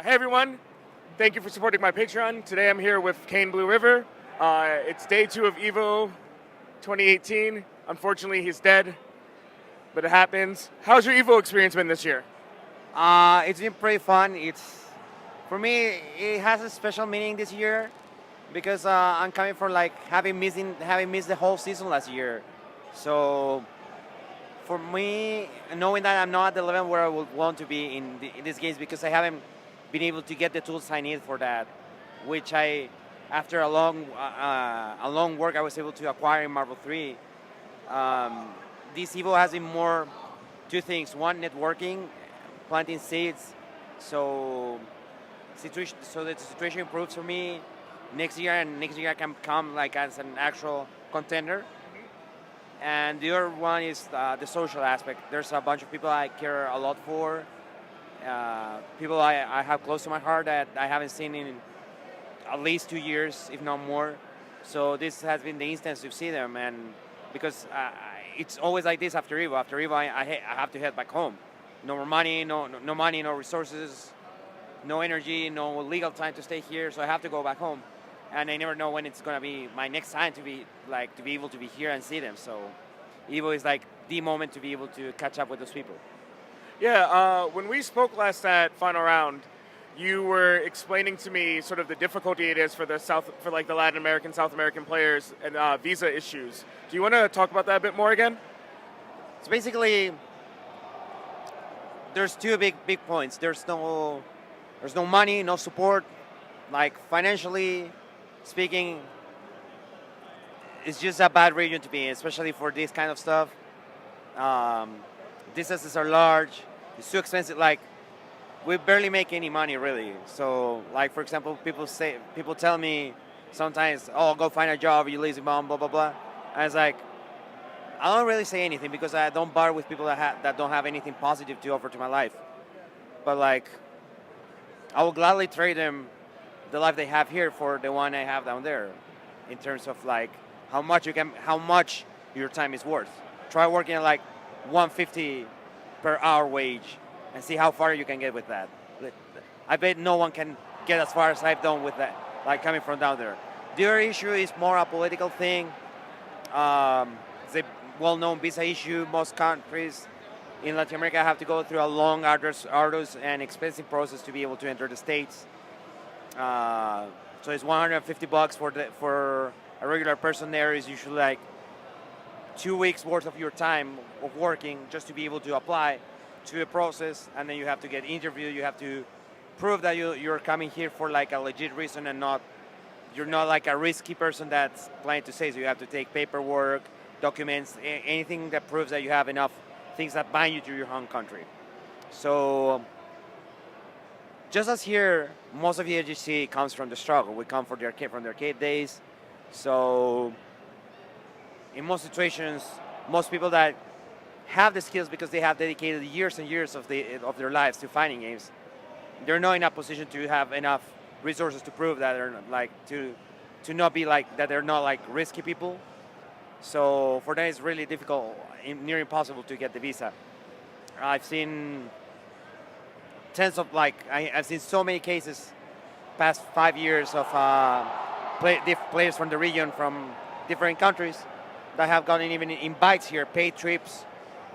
Hey everyone, thank you for supporting my Patreon. Today I'm here with Kane BlueRiver. It's day 2 of EVO 2018. Unfortunately, he's dead, but it happens. How's your EVO experience been this year? It's been pretty fun. For me, it has a special meaning this year because I'm coming from like having missed the whole season last year. So for me, knowing that I'm not at the level where I would want to be in these games because I haven't been able to get the tools I need for that, which after a long work, I was able to acquire in Marvel 3. This Evo has been more two things: one, networking, planting seeds, so so that the situation improves for me next year, and next year I can come like as an actual contender. And the other one is the social aspect. There's a bunch of people I care a lot for, people I have close to my heart that I haven't seen in at least 2 years, if not more. So this has been the instance to see them, and because it's always like this after Evo. After Evo, I have to head back home. No more money, no money, no resources, no energy, no legal time to stay here. So I have to go back home, and I never know when it's gonna be my next time to be able to be here and see them. So Evo is like the moment to be able to catch up with those people. Yeah, when we spoke last at Final Round, you were explaining to me sort of the difficulty it is for the Latin American, South American players and visa issues. Do you want to talk about that a bit more again? So basically, there's two big points. There's no money, no support. Like financially speaking, it's just a bad region to be in, especially for this kind of stuff. Distances are large. It's too expensive. Like we barely make any money really. So like for example, people tell me sometimes, oh, go find a job, you lazy bum, blah blah blah. And it's like I don't really say anything because I don't bar with people that don't have anything positive to offer to my life. But like I will gladly trade them the life they have here for the one I have down there, in terms of like how much your time is worth. Try working at like 150 per hour wage and see how far you can get with that. I bet no one can get as far as I've done with that, like coming from down there. The other issue is more a political thing. It's a well-known visa issue. Most countries in Latin America have to go through a long, arduous and expensive process to be able to enter the States. So it's $150 for a regular person there is usually like 2 weeks worth of your time of working just to be able to apply to a process, and then you have to get interviewed. You have to prove that you're coming here for like a legit reason and you're not like a risky person that's planning to stay. So you have to take paperwork, documents, anything that proves that you have enough things that bind you to your home country. So just as here, most of the agency comes from the struggle. We come from the arcade days. So in most situations, most people that have the skills because they have dedicated years and years of their lives to fighting games, they're not in a position to have enough resources to prove that they're not, like to not be like that. They're not like risky people. So for them, it's really difficult, near impossible to get the visa. I've seen I've seen so many cases past 5 years of players from the region, from different countries, that have gotten even invites here, paid trips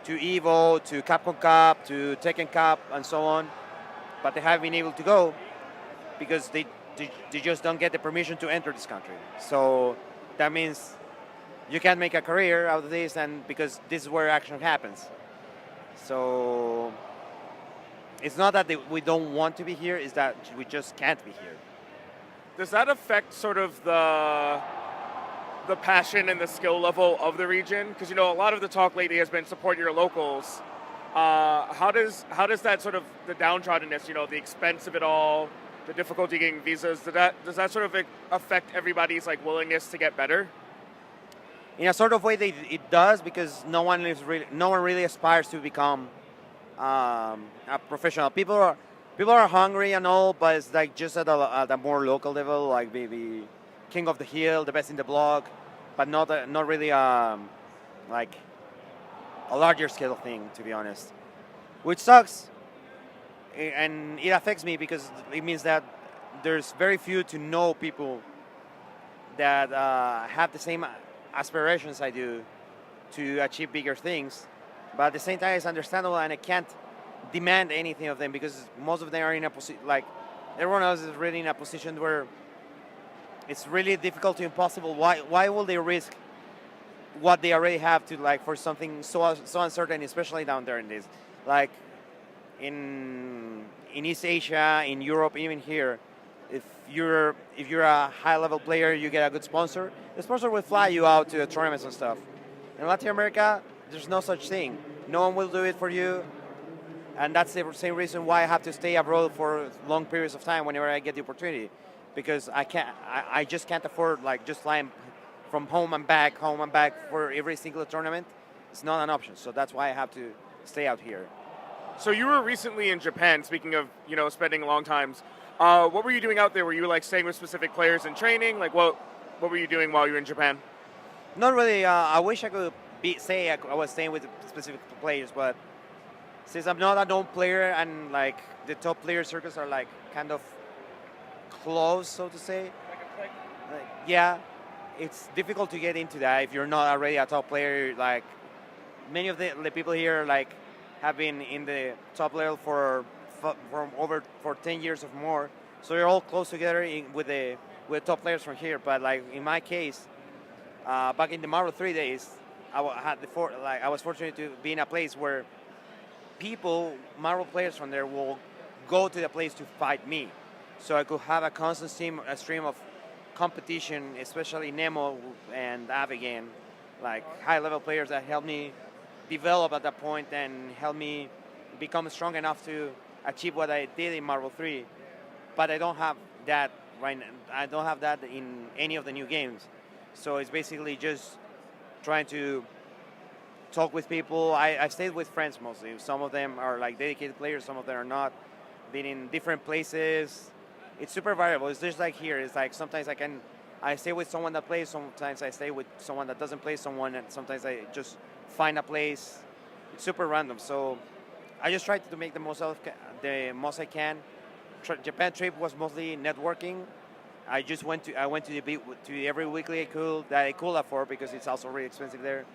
to Evo, to Capcom Cup, to Tekken Cup, and so on. But they haven't been able to go because they just don't get the permission to enter this country. So that means you can't make a career out of this, and because this is where action happens. So it's not that we don't want to be here, it's that we just can't be here. Does that affect sort of the passion and the skill level of the region? Because a lot of the talk lately has been support your locals. How does that sort of the downtroddenness, the expense of it all, the difficulty getting visas, does that sort of affect everybody's like willingness to get better? In a sort of way, it does, because no one really aspires to become a professional. People are hungry and all, but it's like just at a more local level, like maybe king of the hill, the best in the block, but not really like a larger scale thing, to be honest. Which sucks. and it affects me because it means that there's very few to know people that have the same aspirations I do to achieve bigger things. But at the same time, it's understandable, and I can't demand anything of them because most of them are in a position like everyone else is really in a position where it's really difficult to impossible. Why will they risk what they already have to like for something so uncertain, especially down there in this like in East Asia, in Europe, even here. If you're a high level player, you get a good sponsor. The sponsor will fly you out to the tournaments and stuff. In Latin America, there's no such thing. No one will do it for you, and that's the same reason why I have to stay abroad for long periods of time whenever I get the opportunity, because I just can't afford like just flying from home and back for every single tournament. It's not an option, so that's why I have to stay out here. So you were recently in Japan. Speaking of spending long times, what were you doing out there? Were you like staying with specific players and training? Like what were you doing while you were in Japan? Not really. I wish I could say I was staying with specific players, but since I'm not a known player and like the top player circles are like kind of close, so to say. Yeah, it's difficult to get into that if you're not already a top player. Like many of the people here like have been in the top level for 10 years or more, so you're all close together with top players from here. But like in my case, back in the Marvel 3 days, I was fortunate to be in a place where Marvel players from there will go to the place to fight me, so I could have a constant stream of competition, especially Nemo and Avigan, like high level players that helped me develop at that point and helped me become strong enough to achieve what I did in Marvel 3. But I don't have that right now. I don't have that in any of the new games. So it's basically just trying to talk with people. I've stayed with friends mostly. Some of them are like dedicated players, some of them are not. Been in different places. It's super variable. It's just like here. It's like sometimes I stay with someone that plays, sometimes I stay with someone that doesn't play someone, and sometimes I just find a place. It's super random. So I just try to make the most I can. Japan trip was mostly networking. I went to every weekly I could afford because it's also really expensive there.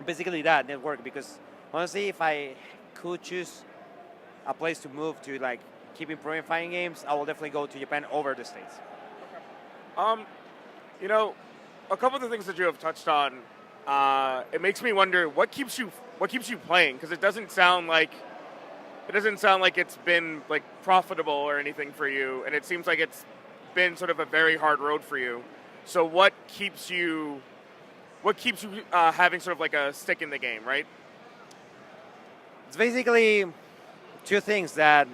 Basically that network, because honestly, if I could choose a place to move to, like keep improving fighting games, I will definitely go to Japan over the States. A couple of the things that you have touched on, it makes me wonder what keeps you playing, because it doesn't sound like it's been like profitable or anything for you, and it seems like it's been sort of a very hard road for you. So what keeps you having sort of like a stick in the game, right? It's basically two things. That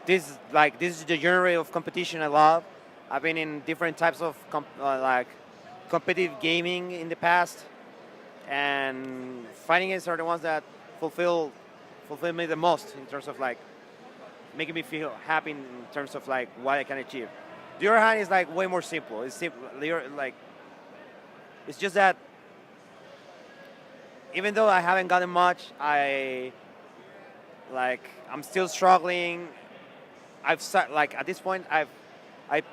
this is the genre of competition I love. I've been in different types of competitive gaming in the past, and fighting games are the ones that fulfill me the most in terms of like making me feel happy in terms of like what I can achieve. The other hand is like way more simple. It's simple. It's just that even though I haven't gotten much, I'm still struggling. At this point I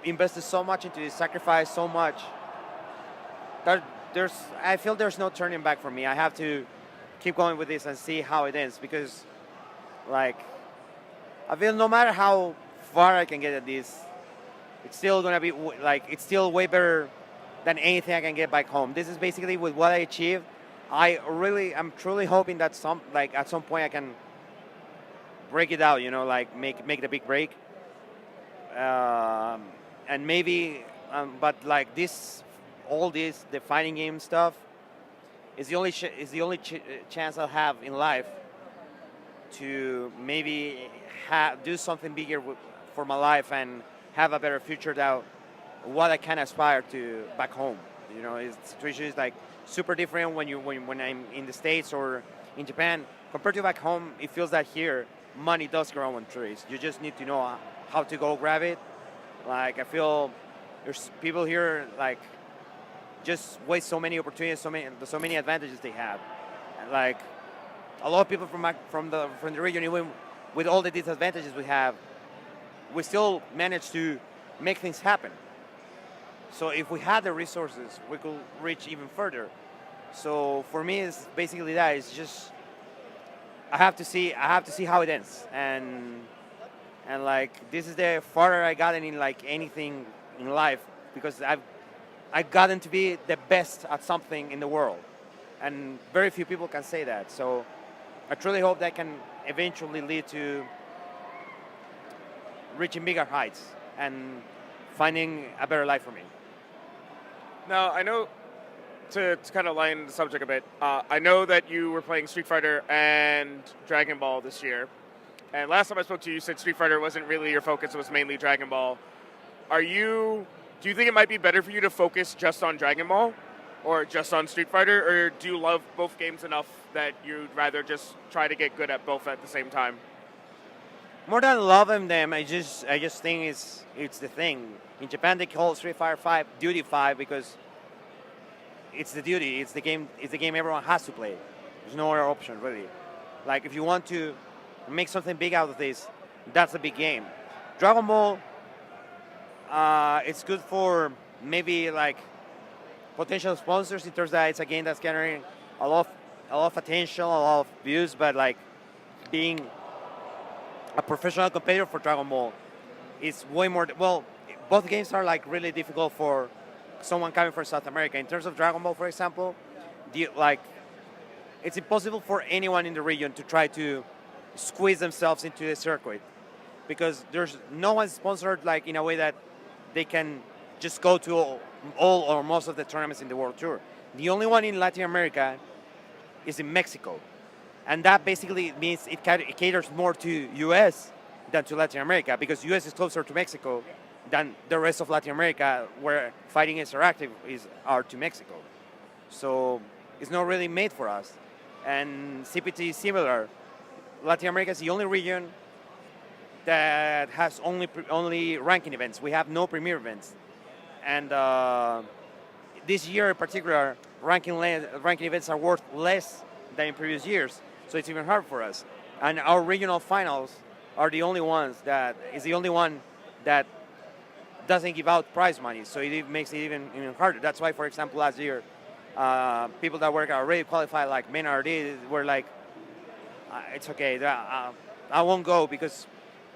invested so much into this, sacrificed so much that I feel there's no turning back for me. I have to keep going with this and see how it ends, because like I feel no matter how far I can get at this, it's still gonna be it's still way better than anything I can get back home. This is basically with what I achieved. I'm truly hoping that at some point I can break it out, make the big break, and maybe, but like the fighting game stuff is the only chance I'll have in life to maybe do something bigger for my life and have a better future than what I can aspire to back home. The situation is like super different when I'm in the States or in Japan compared to back home. It feels that here money does grow on trees. You just need to know how to go grab it. Like I feel there's people here like just waste so many opportunities, so many advantages they have. And like a lot of people from the region, even with all the disadvantages we have, we still manage to make things happen. So if we had the resources, we could reach even further. So for me, it's basically that. It's just I have to see how it ends, and like this is the farther I gotten in like anything in life, because I've gotten to be the best at something in the world, and very few people can say that. So I truly hope that can eventually lead to reaching bigger heights and finding a better life for me. Now, I know, to kind of line the subject a bit, I know that you were playing Street Fighter and Dragon Ball this year. And last time I spoke to you, you said Street Fighter wasn't really your focus, it was mainly Dragon Ball. Do you think it might be better for you to focus just on Dragon Ball or just on Street Fighter, or do you love both games enough that you'd rather just try to get good at both at the same time? More than loving them, I just think it's the thing. In Japan, they call Street Fighter 5 Duty 5 because it's the duty. It's the game everyone has to play. There's no other option really. Like if you want to make something big out of this, that's a big game. Dragon Ball, it's good for maybe like potential sponsors in terms that it's a game that's generating a lot of attention, a lot of views, but like being a professional competitor for Dragon Ball is way more. Well, both games are like really difficult for someone coming from South America. In terms of Dragon Ball, for example, it's impossible for anyone in the region to try to squeeze themselves into the circuit because there's no one sponsored like in a way that they can just go to all or most of the tournaments in the World Tour. The only one in Latin America is in Mexico. And that basically means it caters more to US than to Latin America because US is closer to Mexico than the rest of Latin America where fighting interactive are to Mexico. So it's not really made for us. And CPT is similar. Latin America is the only region that has only ranking events. We have no premier events. And this year in particular, ranking events are worth less than in previous years. So it's even hard for us. And our regional finals are the only one that doesn't give out prize money. So it makes it even harder. That's why, for example, last year, people that were already qualified, like Menardi, were like, it's okay, I won't go because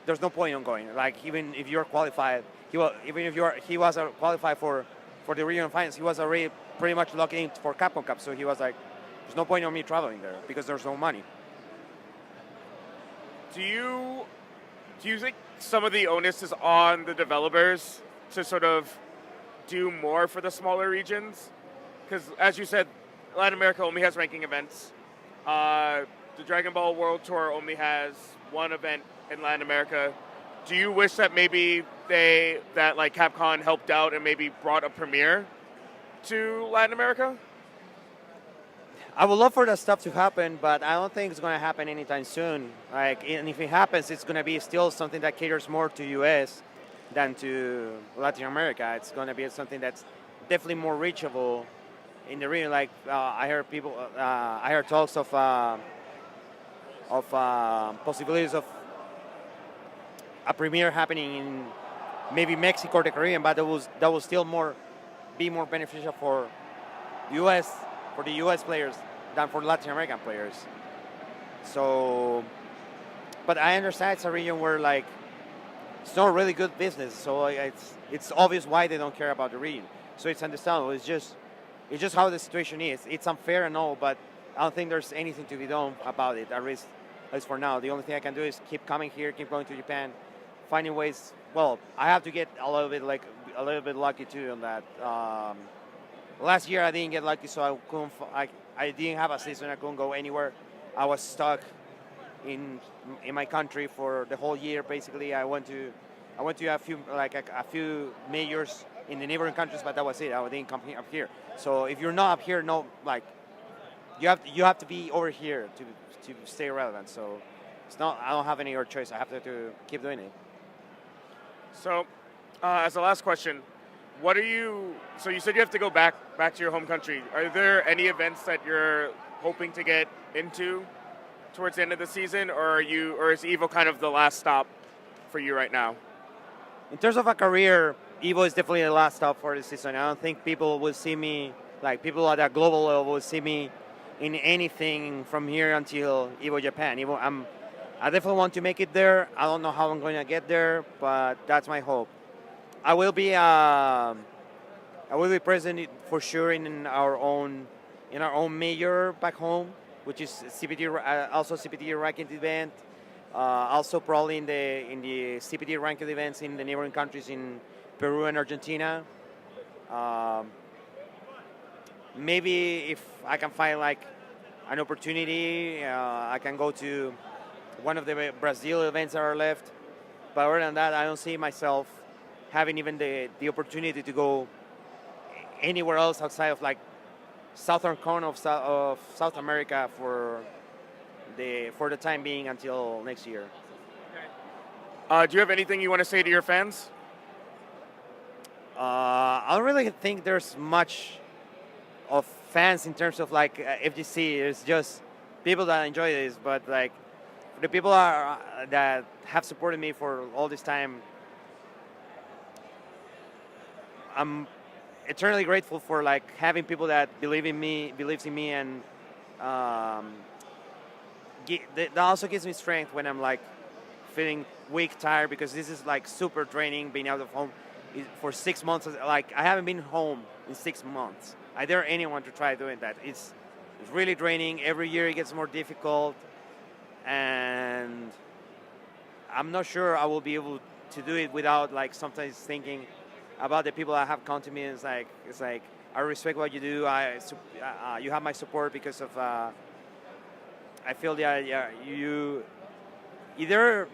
there's no point in going. Like even if you're qualified, he was qualified for the regional finals. He was already pretty much locked in for Capcom Cup. So he was like, there's no point in me traveling there because there's no money. Do you think some of the onus is on the developers to sort of do more for the smaller regions? Because as you said, Latin America only has ranking events. The Dragon Ball World Tour only has one event in Latin America. Do you wish that maybe like Capcom helped out and maybe brought a premiere to Latin America? I would love for that stuff to happen, but I don't think it's going to happen anytime soon. Like, and if it happens, it's going to be still something that caters more to US than to Latin America. It's going to be something that's definitely more reachable in the region. Like I heard talks of possibilities of a premiere happening in maybe Mexico or the Caribbean, but that will still be more beneficial for the US players than for Latin American players. So, but I understand it's a region where like it's not really good business. So it's obvious why they don't care about the region. So it's understandable. It's just how the situation is. It's unfair and all, but I don't think there's anything to be done about it. At least for now, the only thing I can do is keep coming here, keep going to Japan, finding ways. Well, I have to get a little bit lucky too on that. Last year I didn't get lucky, so I didn't have a season. I couldn't go anywhere. I was stuck in my country for the whole year. Basically, I went to a few majors in the neighboring countries, but that was it. I didn't come up here. So if you're not up here, no, like you have to be over here to stay relevant. So it's not. I don't have any other choice. I have to keep doing it. So, as the last question. So you said you have to go back to your home country. Are there any events that you're hoping to get into towards the end of the season, or is Evo kind of the last stop for you right now? In terms of a career, Evo is definitely the last stop for the season. I don't think people will see me, like people at that global level will see me in anything from here until Evo Japan. I definitely want to make it there. I don't know how I'm going to get there, but that's my hope. I will be present for sure in our own major back home, which is CPT, also CPT ranked event. Also probably in the CPT ranked events in the neighboring countries in Peru and Argentina. Maybe if I can find like an opportunity, I can go to one of the Brazil events that are left. But other than that, I don't see myself having even the opportunity to go anywhere else outside of like southern cone of South America for the time being until next year. Do you have anything you want to say to your fans? I don't really think there's much of fans in terms of like FGC. It's just people that enjoy this, but like the people that have supported me for all this time, I'm eternally grateful for like having people that believes in me, and that also gives me strength when I'm like feeling weak, tired, because this is like super draining being out of home for 6 months. Like I haven't been home in 6 months. I dare anyone to try doing that. It's really draining. Every year it gets more difficult, and I'm not sure I will be able to do it without like sometimes thinking about the people that have come to me. It's like I respect what you do. You have my support because of. I feel that you either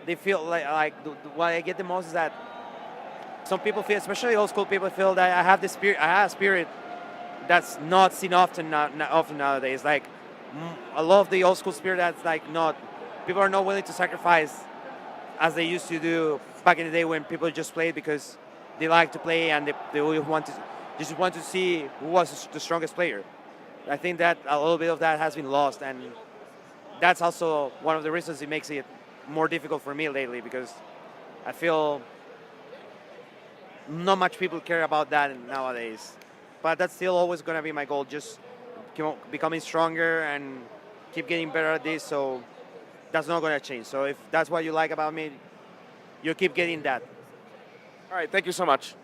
they feel like what I get the most is that some people feel, especially old school people, feel that I have the spirit. I have a spirit that's not seen often nowadays. Like I love the old school spirit. That's like not people are not willing to sacrifice as they used to do back in the day when people just played because they like to play and they just want to see who was the strongest player. I think that a little bit of that has been lost, and that's also one of the reasons it makes it more difficult for me lately, because I feel not much people care about that nowadays. But that's still always going to be my goal, just becoming stronger and keep getting better at this, so that's not going to change. So if that's what you like about me, you'll keep getting that. All right, thank you so much.